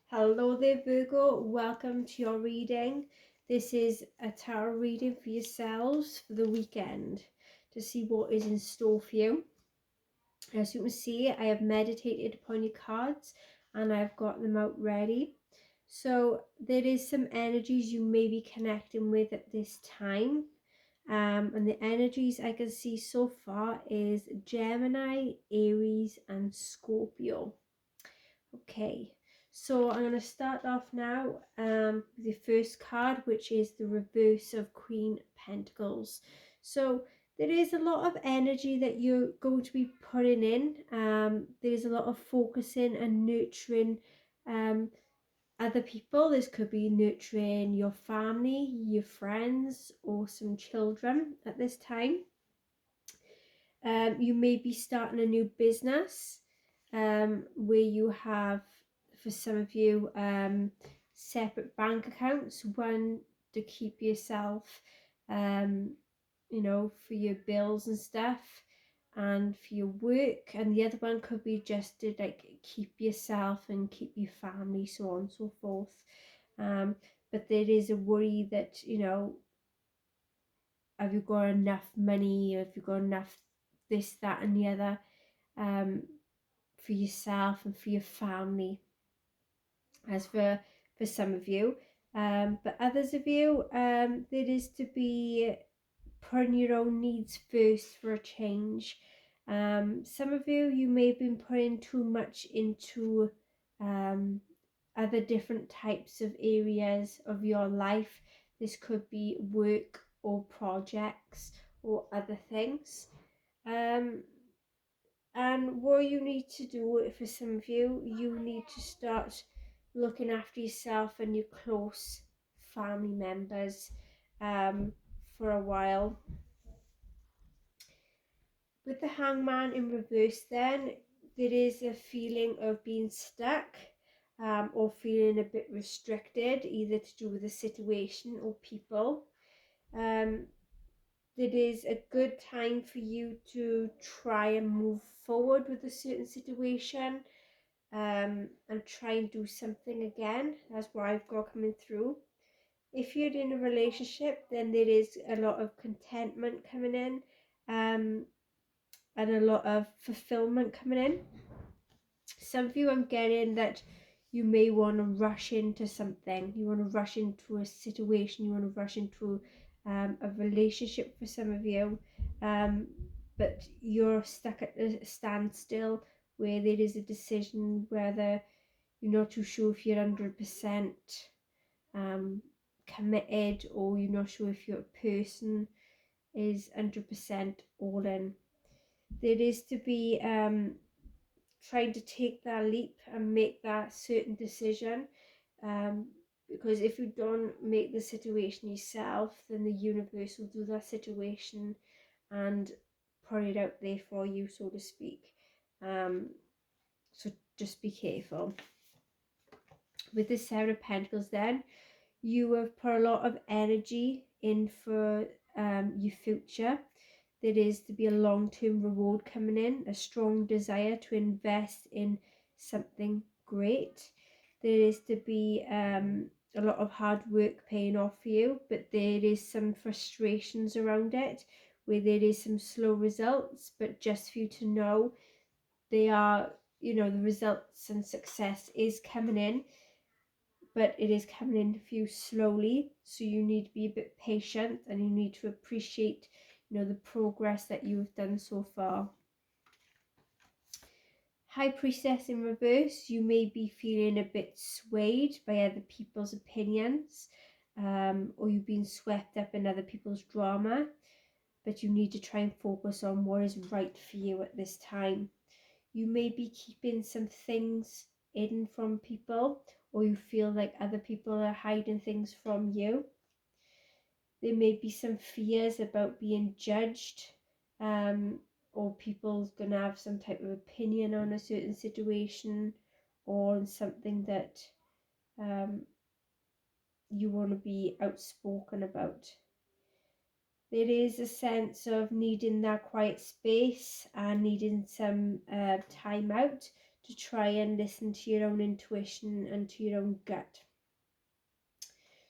Hello there, Virgo. Welcome to your reading. This is a tarot reading for yourselves for the weekend to see what is in store for you. As you can see, I have meditated upon your cards and I've got them out ready. So there is some energies you may be connecting with at this time. And the energies I can see so far is Gemini, Aries and Scorpio. Okay, so I'm going to start off now with the first card, which is the reverse of Queen Pentacles. So there is a lot of energy that you're going to be putting in. There's a lot of focusing and nurturing other people. This could be nurturing your family, your friends, or some children at this time. You may be starting a new business where you have, for some of you, separate bank accounts, one to keep yourself, for your bills and stuff and for your work, and the other one could be just to keep yourself and keep your family, so on and so forth. But there is a worry that, have you got enough money, have you got enough this, that and the other, for yourself and for your family, as for some of you. But others of you, there is to be putting your own needs first for a change. Some of you, you may have been putting too much into other different types of areas of your life. This could be work or projects or other things. And what you need to do, for some of you, you need to start looking after yourself and your close family members for a while. With the Hangman in reverse then, there is a feeling of being stuck or feeling a bit restricted, either to do with the situation or people. It is a good time for you to try and move forward with a certain situation, and try and do something again. That's what I've got coming through. If you're in a relationship, then there is a lot of contentment coming in, and a lot of fulfillment coming in. Some of you, I'm getting that you may want to rush into something. You want to rush into a situation. You want to rush into a relationship for some of you. But you're stuck at a standstill where there is a decision whether you're not too sure if you're 100% committed, or you're not sure if your person is 100% all in. There is to be trying to take that leap and make that certain decision, because if you don't make the situation yourself, then the universe will do that situation and put it out there for you, so to speak. So just be careful. With the Seven of Pentacles then, you have put a lot of energy in for your future. There is to be a long-term reward coming in, a strong desire to invest in something great. There is to be a lot of hard work paying off for you, but there is some frustrations around it, where there is some slow results, but just for you to know they are, the results and success is coming in, but it is coming in for you slowly. So you need to be a bit patient, and you need to appreciate, the progress that you've done so far. High Priestess in reverse, you may be feeling a bit swayed by other people's opinions, or you've been swept up in other people's drama, but you need to try and focus on what is right for you at this time. You may be keeping some things hidden from people, or you feel like other people are hiding things from you. There may be some fears about being judged, or people's going to have some type of opinion on a certain situation, or on something that you want to be outspoken about. There is a sense of needing that quiet space and needing some time out to try and listen to your own intuition and to your own gut.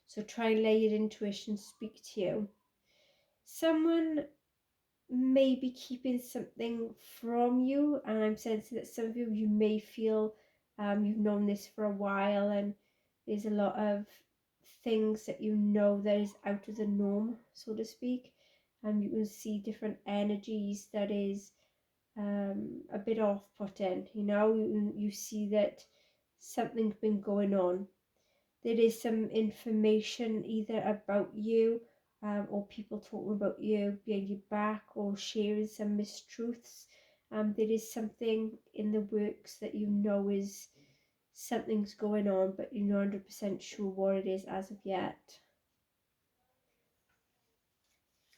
So try and let your intuition speak to you. Someone may be keeping something from you, and I'm sensing that some of you may feel you've known this for a while, and there's a lot of things that you know that is out of the norm, so to speak, and you can see different energies that is a bit off-putting. You see that something's been going on. There is some information either about you or people talking about you behind your back or sharing some mistruths. There is something in the works that you know is something's going on, but you're not 100% sure what it is as of yet.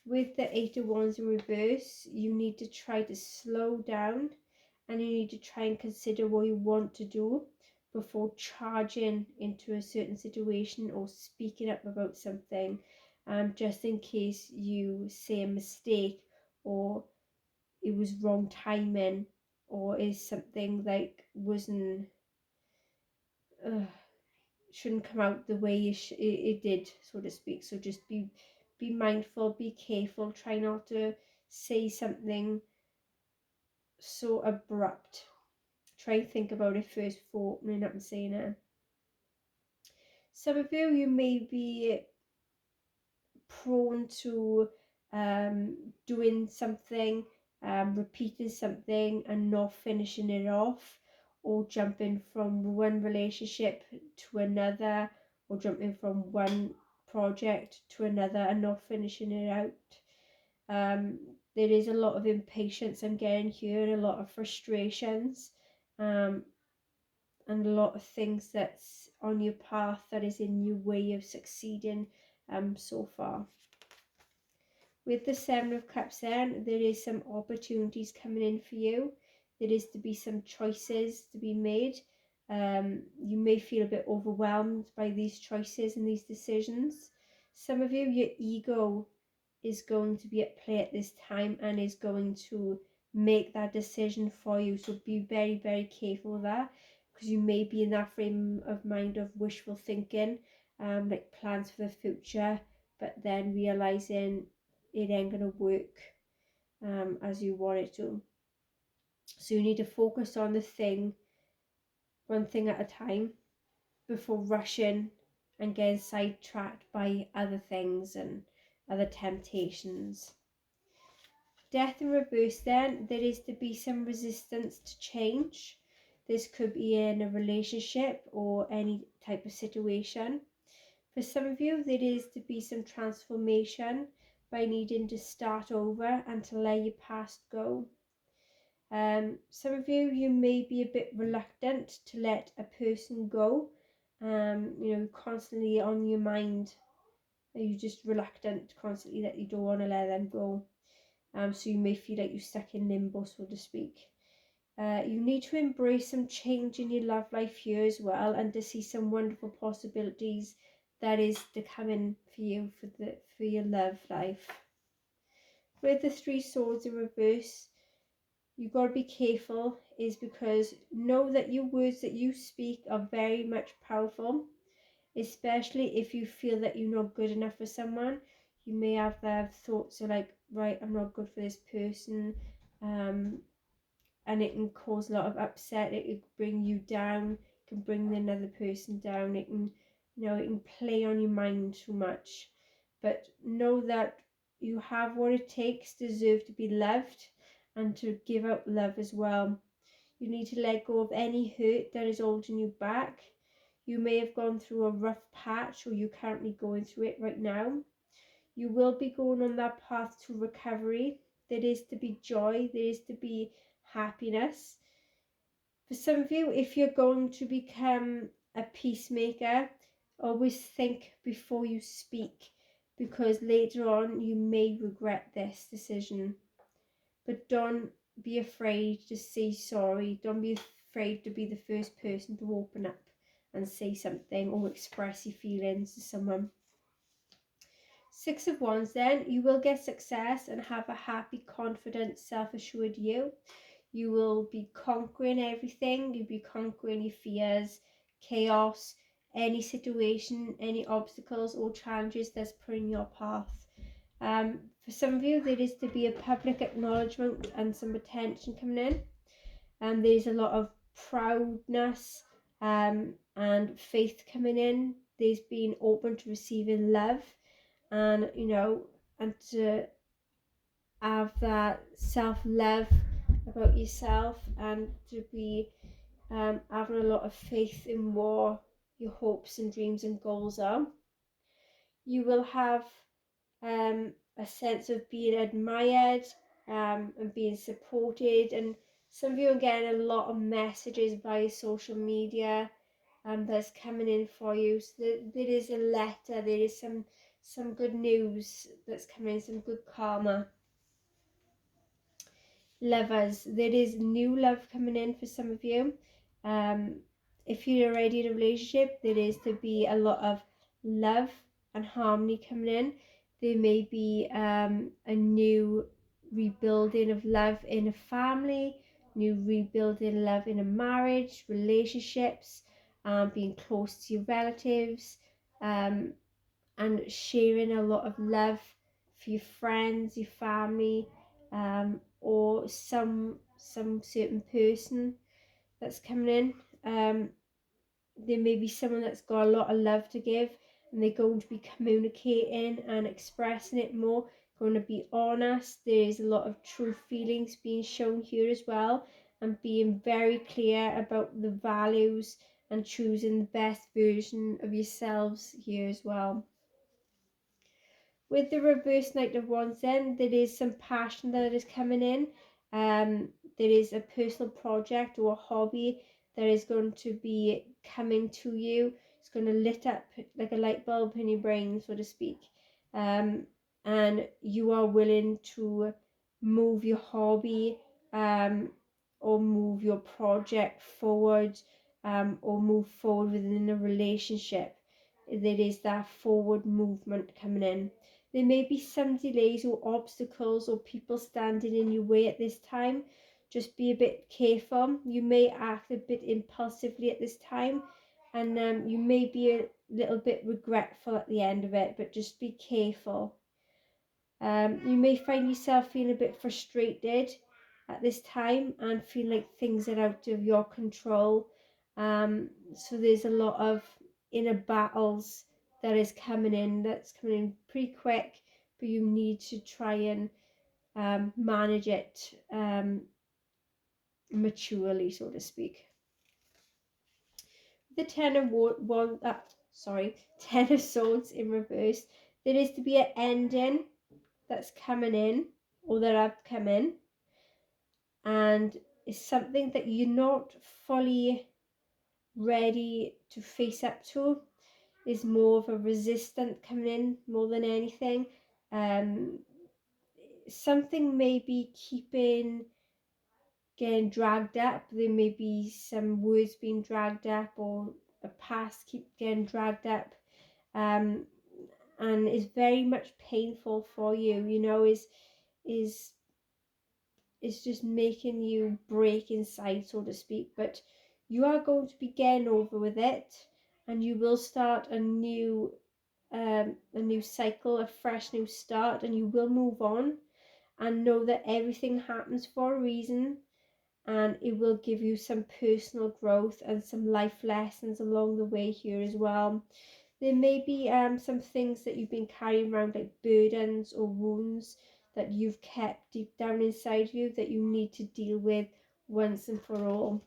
With the Eight of Wands in reverse, you need to try to slow down, and you need to try and consider what you want to do before charging into a certain situation or speaking up about something, just in case you say a mistake or it was wrong timing or is something like wasn't shouldn't come out the way it did, so to speak. So just be mindful, be careful, try not to say something so abrupt. Try and think about it first before opening up and saying it. Some of you may be prone to doing something, repeating something and not finishing it off, or jumping from one relationship to another, or jumping from one project to another and not finishing it out. There is a lot of impatience I'm getting here, and a lot of frustrations, and a lot of things that's on your path that is in your way of succeeding so far. With the Seven of Cups then, there is some opportunities coming in for you. There is to be some choices to be made. You may feel a bit overwhelmed by these choices and these decisions. Some of you, your ego is going to be at play at this time and is going to make that decision for you. So be very, very careful with that, because you may be in that frame of mind of wishful thinking, like plans for the future, but then realizing it ain't going to work as you want it to. So you need to focus on the thing, one thing at a time, before rushing and getting sidetracked by other things and other temptations. Death in reverse then, there is to be some resistance to change. This could be in a relationship or any type of situation. For some of you, there is to be some transformation by needing to start over and to let your past go. Some of you may be a bit reluctant to let a person go, constantly on your mind. You're just reluctant constantly that you don't want to let them go. So you may feel like you're stuck in limbo, so to speak. You need to embrace some change in your love life here as well, and to see some wonderful possibilities that is to come in for you for your love life. With the Three Swords in reverse, you've got to be careful, is because know that your words that you speak are very much powerful, especially if you feel that you're not good enough for someone. You may have that thoughts of like, right, I'm not good for this person, and it can cause a lot of upset. It can bring you down, it can bring another person down. It can, it can play on your mind too much. But know that you have what it takes to deserve to be loved and to give out love as well. You need to let go of any hurt that is holding you back. You may have gone through a rough patch, or you're currently going through it right now. You will be going on that path to recovery. There is to be joy, there is to be happiness. For some of you, if you're going to become a peacemaker, always think before you speak, because later on you may regret this decision. But don't be afraid to say sorry. Don't be afraid to be the first person to open up and say something or express your feelings to someone. Six of Wands then, you will get success and have a happy, confident, self-assured you. You will be conquering everything. You'll be conquering your fears, chaos, any situation, any obstacles or challenges that's put in your path. For some of you, there is to be a public acknowledgement and some attention coming in. There's a lot of proudness and faith coming in. There's being open to receiving love, and and to have that self-love about yourself, and to be having a lot of faith in what your hopes and dreams and goals are. You will have a sense of being admired and being supported, and some of you are getting a lot of messages via social media that's coming in for you. So there is a letter, there is some good news that's coming, some good karma. Lovers, there is new love coming in for some of you. If you're already in a relationship, there is to be a lot of love and harmony coming in. There may be a new rebuilding of love in a family, new rebuilding love in a marriage, relationships, being close to your relatives, and sharing a lot of love for your friends, your family, or some certain person that's coming in. There may be someone that's got a lot of love to give, and they're going to be communicating and expressing it more, going to be honest. There's a lot of true feelings being shown here as well, and being very clear about the values and choosing the best version of yourselves here as well. With the reverse Knight of Wands, then there is some passion that is coming in. There is a personal project or a hobby that is going to be coming to you. It's going to lit up like a light bulb in your brain, so to speak. And you are willing to move your hobby or move your project forward, or move forward within a relationship. There is that forward movement coming in. There may be some delays or obstacles or people standing in your way at this time. Just be a bit careful. You may act a bit impulsively at this time, and you may be a little bit regretful at the end of it, but just be careful. You may find yourself feeling a bit frustrated at this time and feel like things are out of your control. So there's a lot of inner battles that is coming in, that's coming in pretty quick, but you need to try and manage it maturely, so to speak. The Ten of Swords in reverse, there is to be an ending that's coming in, or that have come in, and it's something that you're not fully ready to face up to. Is more of a resistant coming in more than anything. Something may be getting dragged up. There may be some words being dragged up, or a past keep getting dragged up, and is very much painful for you. Is just making you break inside, so to speak. But you are going to be getting over with it, and you will start a new cycle, a fresh new start, and you will move on and know that everything happens for a reason, and it will give you some personal growth and some life lessons along the way here as well. There may be some things that you've been carrying around, like burdens or wounds that you've kept deep down inside of you, that you need to deal with once and for all.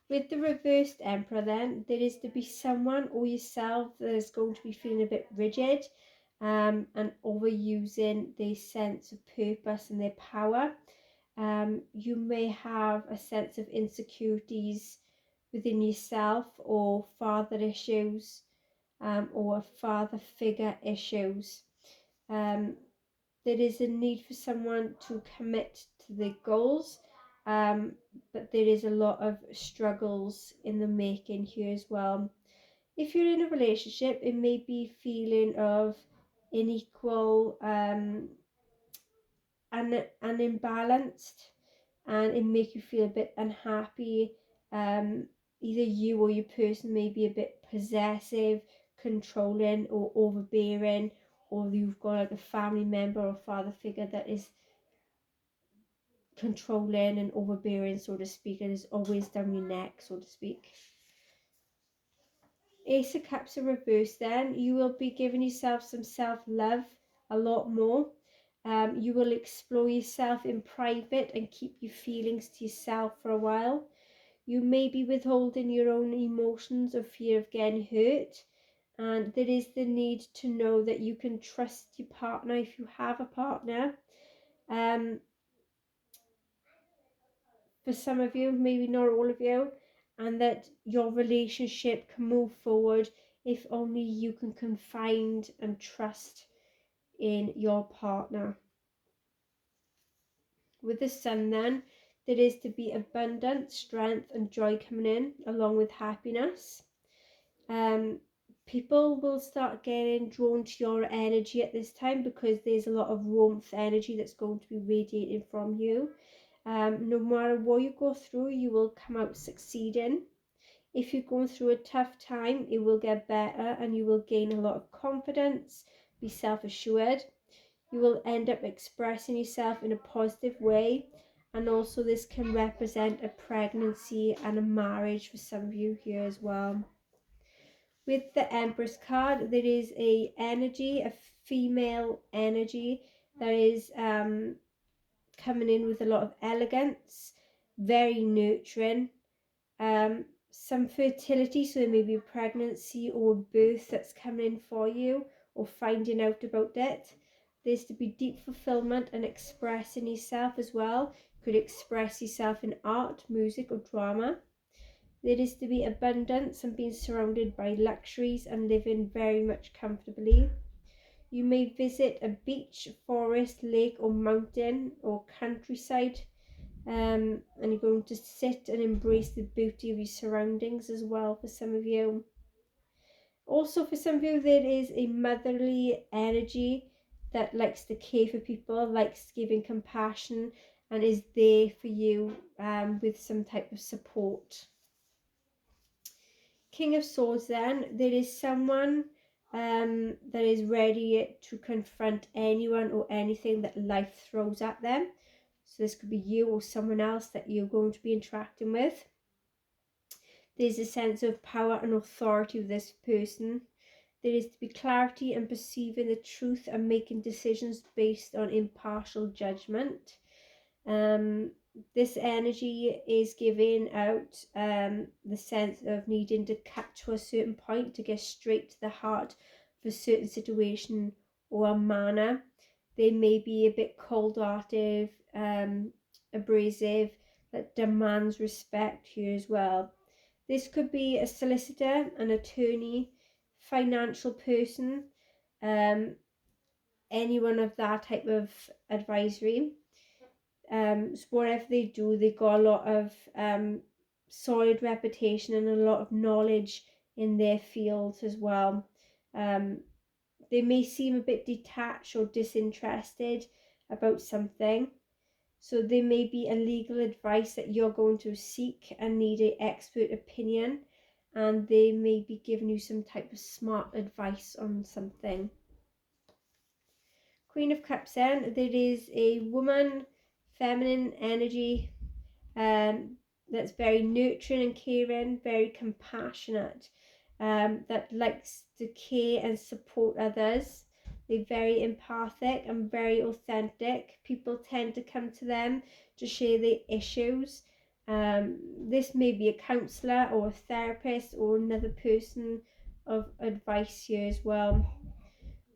With the reversed Emperor, then, there is to be someone or yourself that is going to be feeling a bit rigid and overusing their sense of purpose and their power. You may have a sense of insecurities within yourself, or father issues, or father figure issues. There is a need for someone to commit to their goals, but there is a lot of struggles in the making here as well. If you're in a relationship, it may be feeling of unequal unimbalanced, and it make you feel a bit unhappy. Either you or your person may be a bit possessive, controlling, or overbearing, or you've got like a family member or father figure that is controlling and overbearing, so to speak, and is always down your neck, so to speak. Ace of Cups in reverse, then you will be giving yourself some self-love a lot more. You will explore yourself in private and keep your feelings to yourself for a while. You may be withholding your own emotions or fear of getting hurt, and there is the need to know that you can trust your partner if you have a partner. For some of you, maybe not all of you, and that your relationship can move forward if only you can confide and trust in your partner. With the Sun, then, there is to be abundance, strength, and joy coming in, along with happiness. People will start getting drawn to your energy at this time because there's a lot of warmth energy that's going to be radiating from you. No matter what you go through, you will come out succeeding. If you're going through a tough time, it will get better and you will gain a lot of confidence, be self-assured. You will end up expressing yourself in a positive way, and also this can represent a pregnancy and a marriage for some of you here as well. With the Empress card, there is a female energy that is coming in with a lot of elegance, very nurturing, some fertility, so there may be a pregnancy or birth that's coming in for you, or finding out about it. There's to be deep fulfillment and expressing yourself as well. You could express yourself in art, music, or drama. There is to be abundance and being surrounded by luxuries and living very much comfortably. You may visit a beach, forest, lake, or mountain or countryside, and you're going to sit and embrace the beauty of your surroundings as well for some of you. Also, for some of you, there is a motherly energy that likes to care for people, likes giving compassion, and is there for you with some type of support. King of Swords, then, there is someone that is ready to confront anyone or anything that life throws at them. So this could be you or someone else that you're going to be interacting with. There's a sense of power and authority of this person. There is to be clarity and perceiving the truth and making decisions based on impartial judgment. This energy is giving out the sense of needing to cut to a certain point to get straight to the heart of a certain situation or a manner. They may be a bit cold-hearted, abrasive, that demands respect here as well. This could be a solicitor, an attorney, financial person, anyone of that type of advisory. So whatever they do, they got a lot of solid reputation and a lot of knowledge in their field as well. They may seem a bit detached or disinterested about something. So there may be a legal advice that you're going to seek and need an expert opinion, and they may be giving you some type of smart advice on something. Queen of Cups, then, there is a woman, feminine energy that's very nurturing and caring, very compassionate, that likes to care and support others. They're very empathic and very authentic. People tend to come to them to share their issues. This may be a counsellor or a therapist or another person of advice here as well.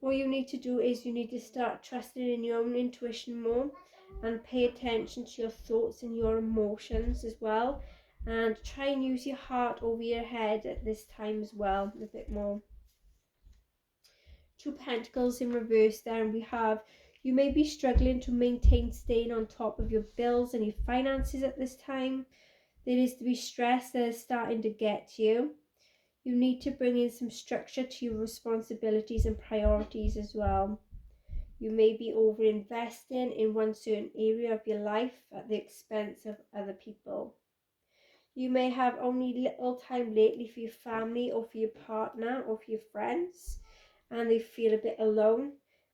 What you need to do is you need to start trusting in your own intuition more and pay attention to your thoughts and your emotions as well, and try and use your heart over your head at this time as well a bit more. Two Pentacles in reverse there, and we have you may be struggling to maintain staying on top of your bills and your finances at this time. There is to be stress that is starting to get you. You need to bring in some structure to your responsibilities and priorities as well. You may be over-investing in one certain area of your life at the expense of other people. You may have only little time lately for your family or for your partner or for your friends, and they feel a bit alone.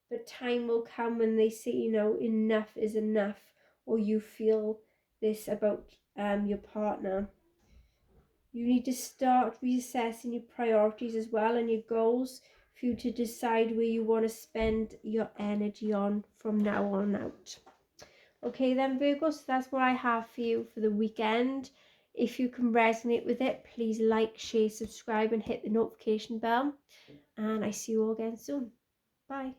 But time will come when they say, enough is enough, or you feel this about your partner. You need to start reassessing your priorities as well and your goals for you to decide where you want to spend your energy on from now on out. Okay then, Virgo, so that's what I have for you for the weekend. If you can resonate with it, please like, share, subscribe and hit the notification bell. And I see you all again soon. Bye.